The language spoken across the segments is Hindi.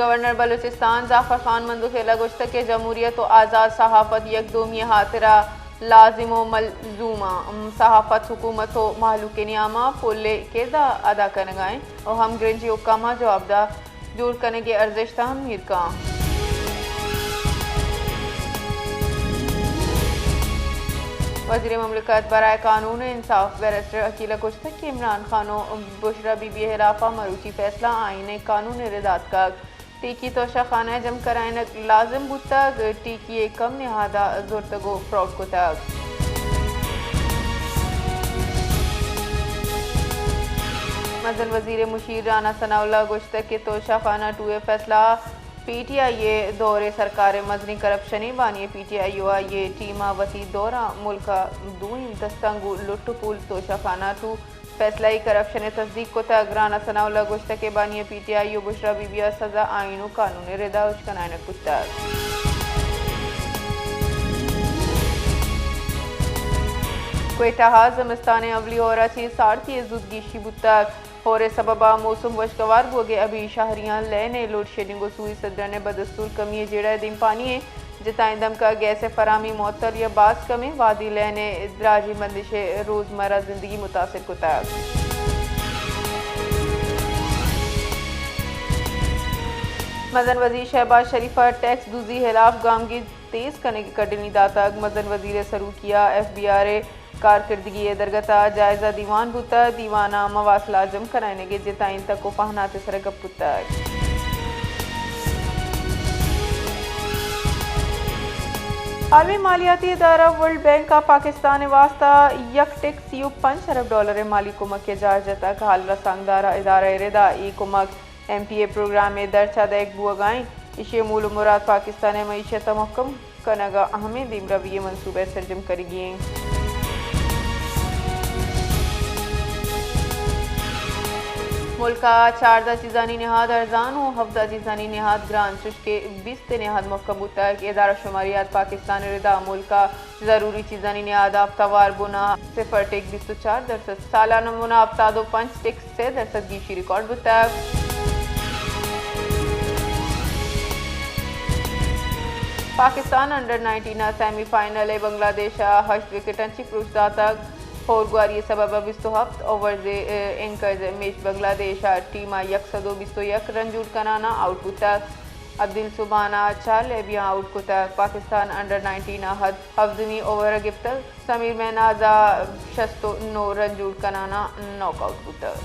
गवर्नर बलूचिस्तान जाफर खान मंदुखेला गुश्त के जमहूरियत व आज़ाद सहाफ़त यकदोमी हाथिरा लाजिम व मलजूमा सहाफ़त हुकूमत व माहलूक नियामा पुल्ले किरदा अदा करने गए और हम ग्रंजी हुक्कामा जवाबदा दूर करने की अर्जिश तहम मीर का वज़ीर ममलकत बराए कानून इंसाफ बैरिस्टर अकीला कुश्तक के इमरान खानो बुशरा बीबी हिलाफा मरूची फैसला आईने कानून रिदात का टीकी तोशा खाना जम कराए लाजिम बुतक टीकी कम निहादा जोरतगो फ्रॉड को तक मजल वजीर मुशीर राना सनाउल्ला गुश्तक के तोशा खाना टूए फैसला PTI दौरे सरकार मजनी करप्शनी बानी PTI ये टीमा वसी दौरा मुल्का दून दस्तंगु लुट्टू पुल तोशा खाना टू फैसलाई करप्शन तस्दीक को तगराना सनाउल्ला गुश्त के बानी PTI बुशरा बीबिया सजा आइनु कानून रिदा उश्कनान कुत्ता क्वेटा जमस्तान अवली और साड़ती जुदगीशी बुतक होरे सबबा मौसम वशगवार बोगे अभी शाहरियां लेने लोड शेडिंग सूई सदर ने बदस्तूर कमी जेड़ा दिन पानी जिताएं दम का गैस फरामी मअतल या बास कमी वादी लेने दराजी बंदिश रोजमर्रा जिंदगी मुतासिर को तक मदन वजीर शहबाज शरीफा टैक्स दूजी खिलाफ गामगी तेज करने की कड़नी दातक मदन वजीर सरू किया FBRA कारकर्दगी दरगता जायजा दीवान बुता दीवाना मवासला जम कराने के जिताइन तक को पहनाते सरगप पुतक आलमी मालियाती इदारा वर्ल्ड बैंक का पाकिस्तान वास्ता $1.5 अरब माली कुमक के जायजा तक हाल रसांगदारा इदारा रिदा ई कुमक MPA प्रोग्राम में दर्चा देख बुआगाएं इशे मूल मुराद पाकिस्तान मईशत महकम कनगा अहम दीम रवैये मनसूबे सरजम करेगी मुल्का 4 चीज़ानी निहाद अरजान और हफ्ता चीज़ानी निहाद ग्रान के 20 निहाद महकम तक इदारा शुमारियात पाकिस्तान रिदा मुल्का ज़रूरी चीज़ानी निहाद आफ्तावार बुना 0.24% सालाना मुना आफ्तादो 5.3% गीशी रिकॉर्ड बुतक पाकिस्तान अंडर 19 सेमीफाइनल बांग्लादेश 8 विकेटांची पुरुषदा तक होरगुआरी सबब 27 ओवर एंकर मैच बांग्लादेश टीम 121 रन जूट कराना आउट तक अब्दुल सुबाना 4 लेबियां आउट को तक पाकिस्तान अंडर 19 हफ्जनी ओवर गिफ्तल समीर महनाजा 69 रन जूट कराना नॉकआउट को तक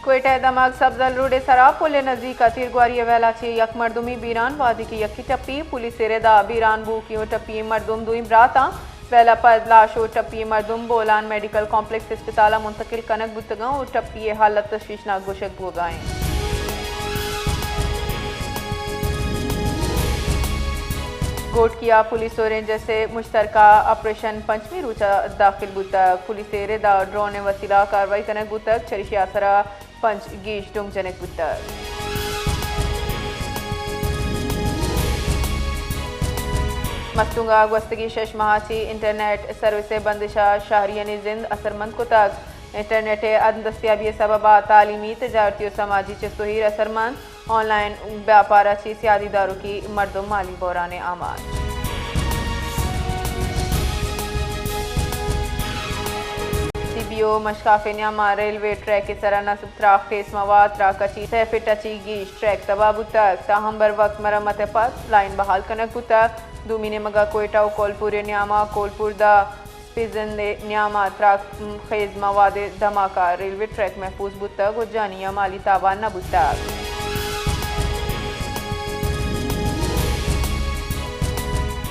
क्वेटा दमाग सब्जल रोडे सरा पुल नजदीक तीरगुआरी वेला यक मरदुमी बीरान वादी की यकी टप्पी पुलिस रेदा बीरान बू की टप्पी मरदुम दुई ब्राता वेला पर लाशो टप्पी मरदुम बोलान मेडिकल कॉम्प्लेक्स अस्पताल मुंतकिल कनक बुतगा और टप्पी हालत तशवीशनाक गुशक बोगाएं गोट किया पुलिस और रेंजर से मुश्तरका ऑपरेशन पंचमी रूचा दाखिल बुतक पुलिस रेदा ड्रोन वसीला कार्रवाई कनक बुतक चरिशी आसरा पंच गीश डोंग जनक बुतक मस्तुंगा गस्तगी 6 माह से इंटरनेट सर्विस बंदिशा शहरियानी जिंद असरमंद को तक इंटरनेट अददस्तियाबी सबबा तालीमी तजारती और समाजी चस्तोहीर असरमंद ऑनलाइन व्यापार सियादीदारों की मर्दों माली बौरान आमान CBO मशकाफ़े न्यामा रेलवे ट्रैक के सरा नस्ब त्राख फेस मवाद त्राकची सैफ टची गीश ट्रैक तबाबू तक ताहम बर वक्त मरम्मत पास लाइन बहाल कनक बुतक दूमिने मगा कोयटा और कोलपुर न्यामा कोलपुर दा पिजन न्यामा त्राक खेज मवाद धमाका रेलवे ट्रैक महफूज बुतक और जानिया माली तावान न बुतक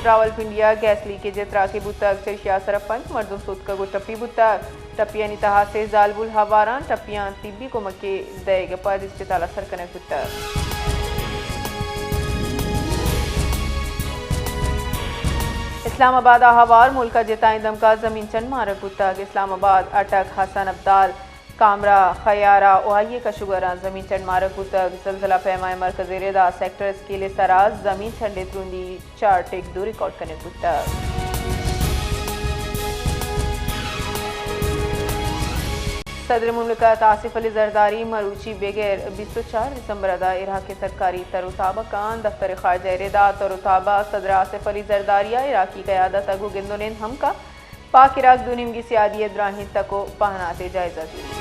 रावलपिंडिया गैस लीकेज त्रा के बुतक चर्शिया सरपंच मर्दुम सूद का गो टप्पी बुतक टप्पियां नितहा से जालबुल हवारान टप्पियां तिब्बी को मके देग पद इस्ताला सरकने बुतक इस्लामाबाद हवार मुल्का जिताई दमका जमीन चंद मारक बुतक इस्लामाबाद अटक हसन अब्दाल कामरा खयारा ओहाइये का शुगरा जमीन चंड मारक बुतक जलजला पैमाए मरकज रेदा सेक्टर स्केले सराज जमीन छंडे त्रुंदी 4 टेक 2 रिकॉर्ड करने बुतक सदर मुमलिकत आसिफ अली जरदारी मरूची बगैर 24 दिसंबर अदा इराक के सरकारी तरुताबाकान दफ्तर खारजा रेदा तरुताबा सदर आसिफ अली जरदारिया इराकी क़यादत अगू गिंदुनिन हमका पाक इराक दुनिम की सियादी इब्राहिम तको पहनाते जायजा दी।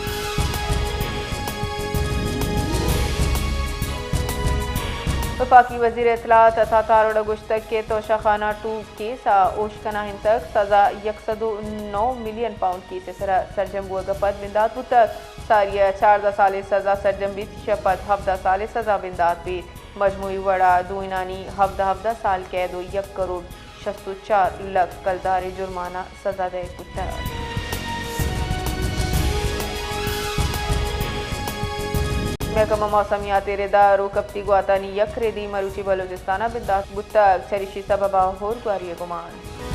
वफाकी वज़ीर इत्तलात तथा तारोड़ गुश्तक के तोशाखाना 2 केस ओशकना तक सज़ा 109 मिलियन पाउंड की से सरजम गपत बिंदात तक सारिया 14 साल सज़ा सरजम बीत शपथ 17 साल सज़ा बिंदात बीत मजमूई वड़ा दूनानी 17 साल कैद 1 करोड़ 64 लाख कलदार जुर्माना सज़ा दे पुतर। महकमा मौसमियात रेदा रोकप्ती गुआतानी यक रेदी मरूची बलोचिस्ताना बिंदास बुत्ता चरिशी सबबा होर गुआरी गुमान।